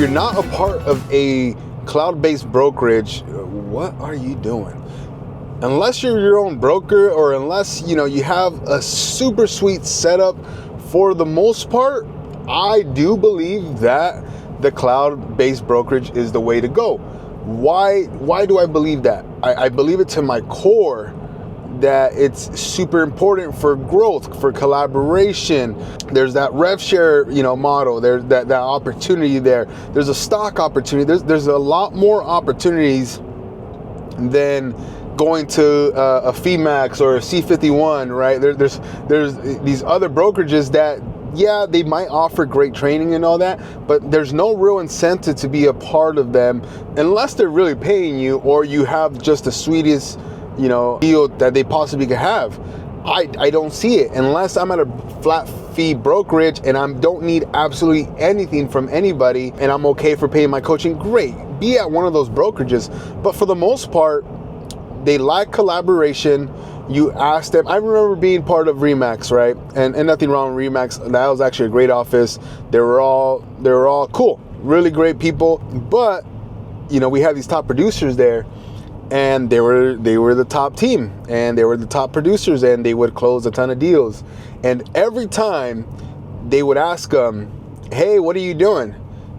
you're not a part of a cloud-based brokerage, what are you doing? Unless you're your own broker, or unless you have a super sweet setup, for the most part, I do believe that the cloud-based brokerage is the way to go. Why do I believe that? I believe it to my core that it's super important for growth, for collaboration. There's that rev share, model. There's that opportunity there. There's a stock opportunity. There's a lot more opportunities than going to a FEMAX or a C51, right? There's these other brokerages that, yeah, they might offer great training and all that, but there's no real incentive to be a part of them unless they're really paying you, or you have just the sweetest deal that they possibly could have. I don't see it unless I'm at a flat fee brokerage and I don't need absolutely anything from anybody, and I'm okay for paying my coaching. Great, be at one of those brokerages. But for the most part, they lack collaboration. You ask them. I remember being part of Remax, right? And nothing wrong with Remax. That was actually a great office. They were all cool, really great people. But we had these top producers there, and they were the top team, and they were the top producers, and they would close a ton of deals. And every time they would ask them, "Hey, what are you doing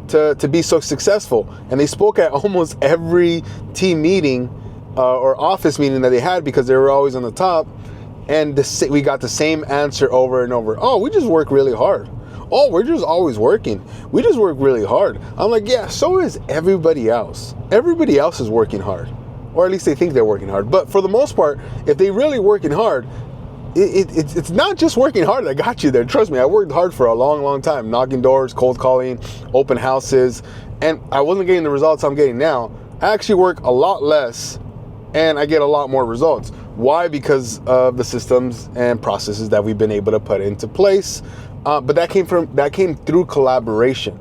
to be so successful?" And they spoke at almost every team meeting or office meeting that they had, because they were always on the top. And we got the same answer over and over. "Oh, we just work really hard. Oh, we're just always working. We just work really hard." I'm like, yeah, so is everybody else. Everybody else is working hard. Or at least they think they're working hard. But for the most part, if they really working hard, it's not just working hard that got you there. Trust me, I worked hard for a long, long time, knocking doors, cold calling, open houses, and I wasn't getting the results I'm getting now. I actually work a lot less, and I get a lot more results. Why? Because of the systems and processes that we've been able to put into place. But that came through collaboration.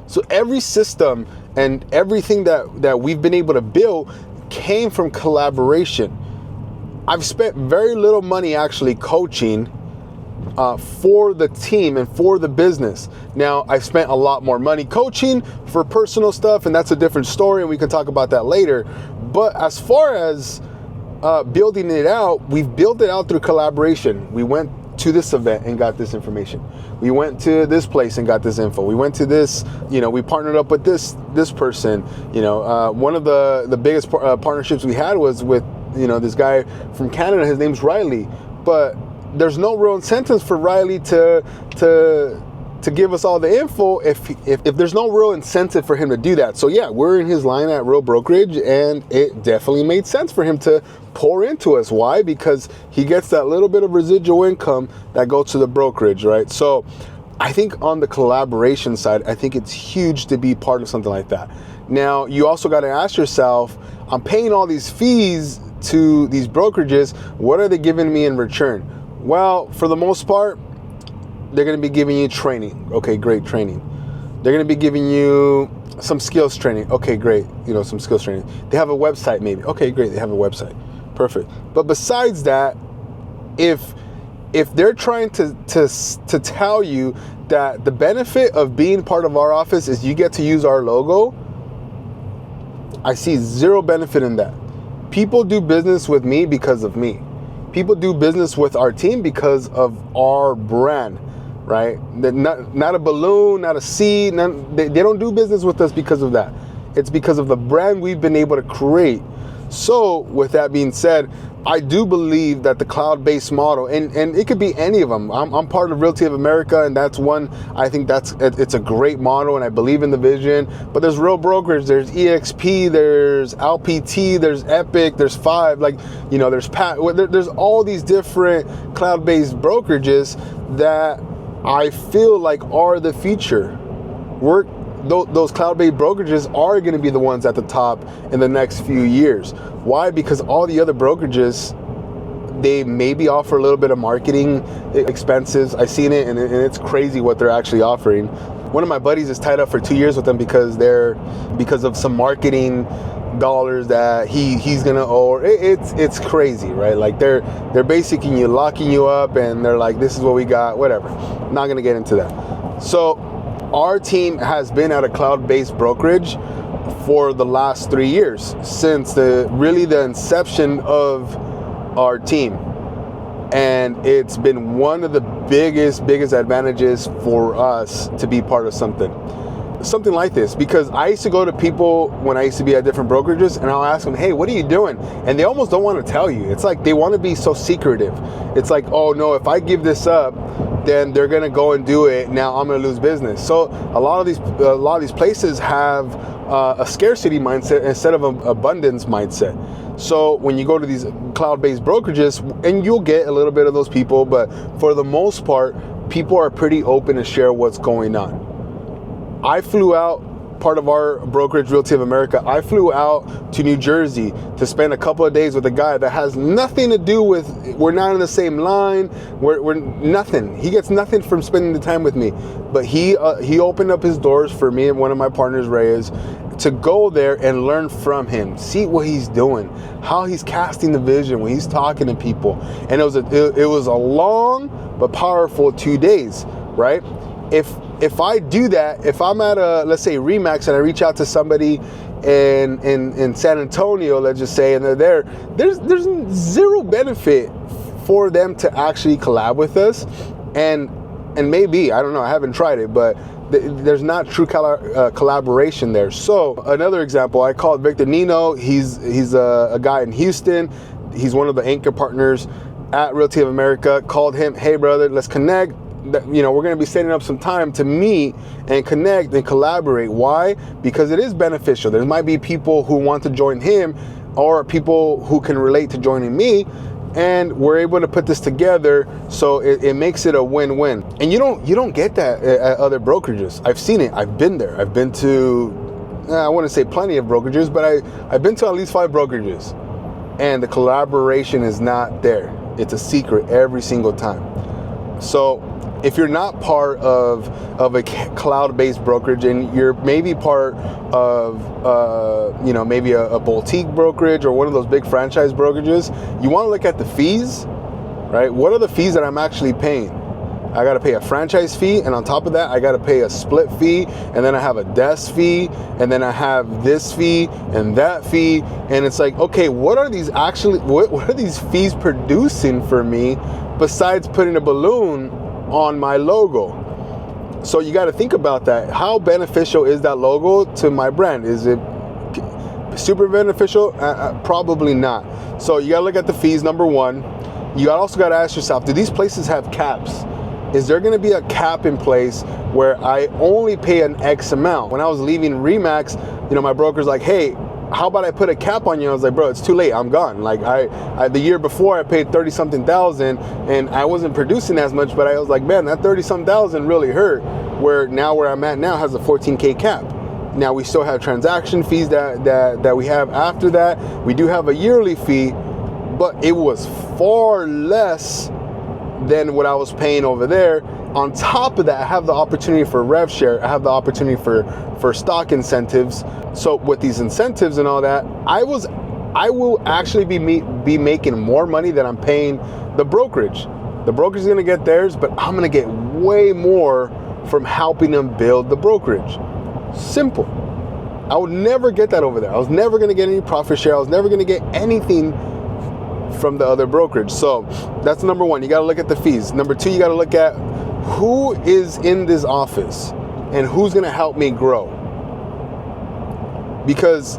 So every system and everything that we've been able to build came from collaboration. I've spent very little money actually coaching for the team and for the business. Now, I've spent a lot more money coaching for personal stuff, and that's a different story, and we can talk about that later. But as far as building it out, we've built it out through collaboration. We went to this event and got this information. We went to this place and got this info. We went to this, we partnered up with this person. One of the biggest partnerships we had was with, this guy from Canada. His name's Riley. But there's no real incentives for Riley to give us all the info if there's no real incentive for him to do that. So yeah, we're in his line at Real Brokerage, and it definitely made sense for him to pour into us. Why? Because he gets that little bit of residual income that goes to the brokerage, right? So I think on the collaboration side, I think it's huge to be part of something like that. Now, you also got to ask yourself, I'm paying all these fees to these brokerages. What are they giving me in return? Well, for the most part, they're going to be giving you training. Okay, great, training. They're going to be giving you some skills training. Okay, great. Some skills training. They have a website maybe. Okay, great. They have a website. Perfect. But besides that, if they're trying to tell you that the benefit of being part of our office is you get to use our logo, I see zero benefit in that. People do business with me because of me. People do business with our team because of our brand, right? Not a balloon, not a seed. They don't do business with us because of that. It's because of the brand we've been able to create. So with that being said, I do believe that the cloud-based model, and it could be any of them. I'm part of Realty of America, and that's one. I think it's a great model, and I believe in the vision. But there's Real Brokerage, there's EXP, there's LPT, there's Epic, there's Five, there's Pat. There's all these different cloud-based brokerages that I feel like are the future. Those cloud-based brokerages are going to be the ones at the top in the next few years. Why? Because all the other brokerages, they maybe offer a little bit of marketing expenses. I've seen it, and it's crazy what they're actually offering. One of my buddies is tied up for 2 years with them because of some marketing dollars that he's gonna owe. It's crazy, right? Like they're basically locking you up, and they're like, this is what we got, whatever. Not gonna get into that. So our team has been at a cloud-based brokerage for the last 3 years, since the inception of our team. And it's been one of the biggest advantages for us to be part of something like this, because I used to go to people when I used to be at different brokerages, and I'll ask them, hey, what are you doing? And they almost don't want to tell you. It's like they want to be so secretive. It's like, oh no, if I give this up, then they're gonna go and do it. Now I'm gonna lose business. So a lot of these places have a scarcity mindset instead of an abundance mindset. So when you go to these cloud-based brokerages, and you'll get a little bit of those people, but for the most part, people are pretty open to share what's going on. I flew out, part of our brokerage, Realty of America, I flew out to New Jersey to spend a couple of days with a guy that has nothing to do with, we're not in the same line, we're nothing. He gets nothing from spending the time with me. But he opened up his doors for me and one of my partners, Reyes, to go there and learn from him, see what he's doing, how he's casting the vision when he's talking to people. And it was a long but powerful 2 days, right? If I do that, if I'm at a, let's say, Remax, and I reach out to somebody in San Antonio, let's just say, and they're there's zero benefit for them to actually collab with us, and maybe, I don't know, I haven't tried it, but there's not true collaboration there. So another example, I called Victor Nino. He's a guy in Houston. He's one of the anchor partners at Realty of America. Called him, hey brother, let's connect. We're going to be setting up some time to meet and connect and collaborate. Why? Because it is beneficial. There might be people who want to join him, or people who can relate to joining me, and we're able to put this together, so it makes it a win-win. And you don't get that at other brokerages. I've seen it. I've been there. I've been to, I wouldn't say plenty of brokerages, but I've been to at least 5 brokerages, and the collaboration is not there. It's a secret every single time. So if you're not part of a cloud-based brokerage, and you're maybe part of, maybe a boutique brokerage or one of those big franchise brokerages, you want to look at the fees, right? What are the fees that I'm actually paying? I got to pay a franchise fee, and on top of that, I got to pay a split fee, and then I have a desk fee, and then I have this fee and that fee, and it's like, okay, what are these fees producing for me besides putting a balloon on my logo? So you got to think about that. How beneficial is that logo to my brand? Is it super beneficial? Probably not. So you got to look at the fees, number one. You also got to ask yourself, do these places have caps? Is there going to be a cap in place where I only pay an X amount? When I was leaving Remax, my broker's like, hey, how about I put a cap on you? I was like, bro, it's too late. I'm gone. Like I the year before, I paid 30-something thousand, and I wasn't producing as much, but I was like, man, that 30-something thousand really hurt. Where I'm at now has a 14K cap. Now we still have transaction fees that we have after that. We do have a yearly fee, but it was far less than what I was paying over there. On top of that, I have the opportunity for rev share. I have the opportunity for stock incentives. So with these incentives and all that, I will actually be making more money than I'm paying the brokerage. The brokerage is going to get theirs, but I'm going to get way more from helping them build the brokerage. Simple. I would never get that over there. I was never going to get any profit share. I was never going to get anything from the other brokerage. So that's number one. You got to look at the fees. Number two, you got to look at who is in this office and who's going to help me grow. Because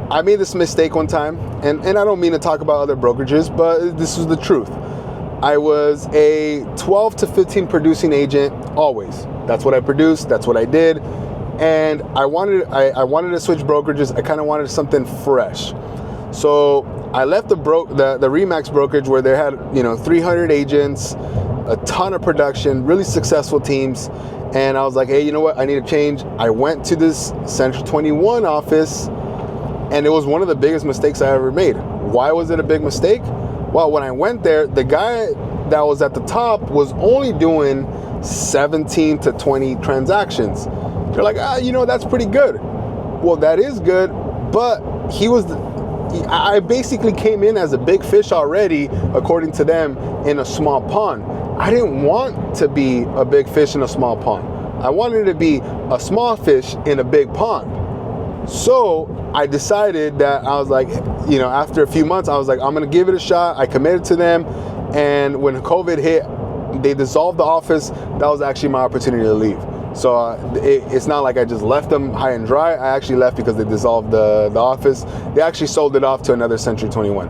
I made this mistake one time, and I don't mean to talk about other brokerages, but this is the truth. I was a 12 to 15 producing agent always. That's what I produced. That's what I did. And I wanted to switch brokerages. I kind of wanted something fresh. So I left the Remax brokerage where they had 300 agents, a ton of production, really successful teams, and I was like, hey, you know what? I need a change. I went to this Central 21 office, and it was one of the biggest mistakes I ever made. Why was it a big mistake? Well, when I went there, the guy that was at the top was only doing 17 to 20 transactions. They're like, that's pretty good. Well, that is good, but I basically came in as a big fish already, according to them, in a small pond. I didn't want to be a big fish in a small pond. I wanted to be a small fish in a big pond. So I decided that I was like, after a few months, I was like, I'm going to give it a shot. I committed to them. And when COVID hit, they dissolved the office. That was actually my opportunity to leave. So it's not like I just left them high and dry. I actually left because they dissolved the office. They actually sold it off to another Century 21.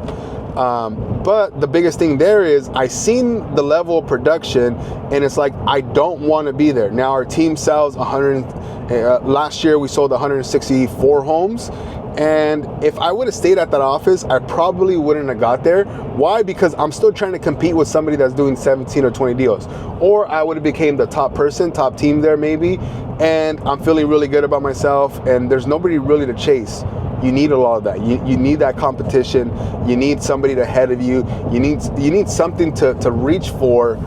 But the biggest thing there is I seen the level of production, and it's like, I don't want to be there. Now our team sells last year we sold 164 homes. And if I would have stayed at that office, I probably wouldn't have got there. Why? Because I'm still trying to compete with somebody that's doing 17 or 20 deals. Or I would have became the top team there maybe. And I'm feeling really good about myself, and there's nobody really to chase. You need a lot of that. You need that competition. You need somebody ahead of you. You need something to reach for.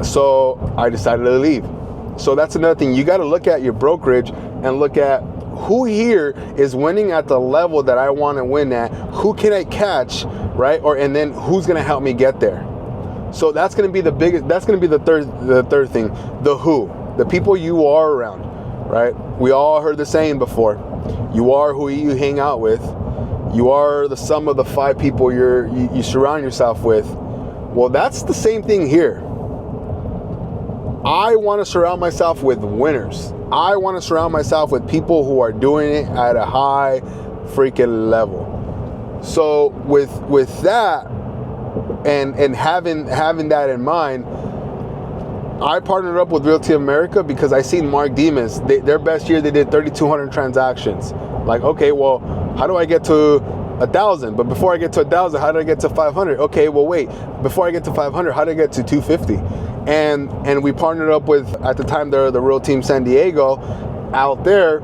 So I decided to leave. So that's another thing. You got to look at your brokerage and look at who here is winning at the level that I want to win at. Who can I catch, right? And then who's going to help me get there? So that's going to be the biggest. That's going to be the third thing. The who, the people you are around, right? We all heard the saying before. You are who you hang out with. You are the sum of the 5 people you surround yourself with. Well, that's the same thing here. I want to surround myself with winners. I want to surround myself with people who are doing it at a high freaking level. So with that and having that in mind, I partnered up with Realty America because I seen Mark Demas. Their best year, they did 3,200 transactions. Like, okay, well, how do I get to 1,000? But before I get to 1,000, how do I get to 500? Okay, well, wait. Before I get to 500, how do I get to 250? And we partnered up with, at the time, they're the Real Team San Diego out there.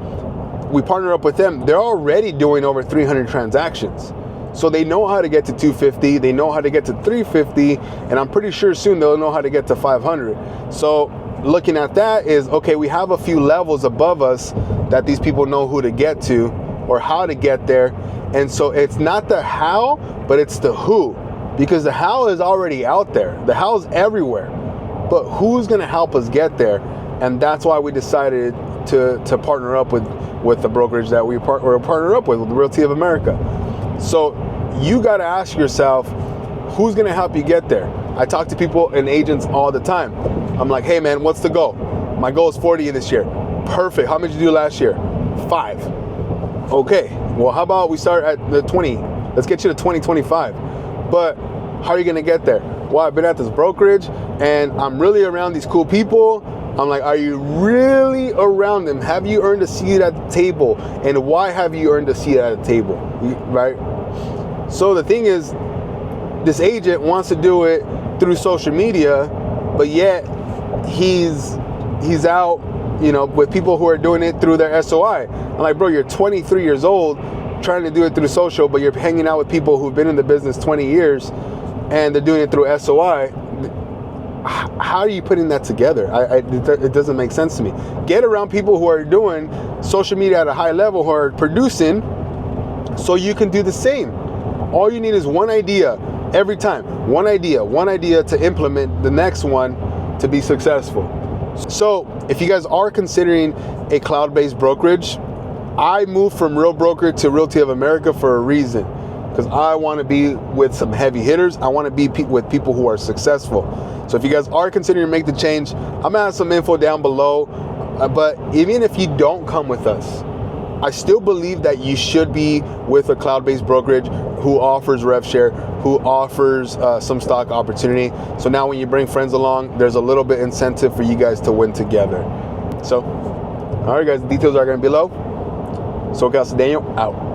We partnered up with them. They're already doing over 300 transactions. So they know how to get to 250. They know how to get to 350. And I'm pretty sure soon they'll know how to get to 500. So looking at that is, okay, we have a few levels above us that these people know who to get to or how to get there. And so it's not the how, but it's the who. Because the how is already out there. The how is everywhere. But who's going to help us get there? And that's why we decided to partner up with the brokerage that we're partnered up with the Realty of America. So you got to ask yourself, who's going to help you get there? I talk to people and agents all the time. I'm like, hey man, what's the goal? My goal is 40 this year. Perfect. How much did you do last year? 5. Okay. Well, how about we start at the 20? Let's get you to 2025. But how are you going to get there? Well, I've been at this brokerage and I'm really around these cool people. I'm like, are you really around them? Have you earned a seat at the table? And why have you earned a seat at the table? Right? So the thing is, this agent wants to do it through social media, but yet he's out, with people who are doing it through their SOI. I'm like, bro, you're 23 years old trying to do it through social, but you're hanging out with people who've been in the business 20 years and they're doing it through SOI. How are you putting that together? It doesn't make sense to me. Get around people who are doing social media at a high level, who are producing, so you can do the same. All you need is one idea every time. One idea to implement the next one to be successful. So if you guys are considering a cloud-based brokerage, I moved from Real Broker to Realty of America for a reason. Because I want to be with some heavy hitters. I want to be with people who are successful. So if you guys are considering to make the change, I'm going to have some info down below. But even if you don't come with us, I still believe that you should be with a cloud-based brokerage who offers rev share, who offers some stock opportunity. So now when you bring friends along, there's a little bit incentive for you guys to win together. So, all right, guys, the details are going to be below. SoCal Daniel out.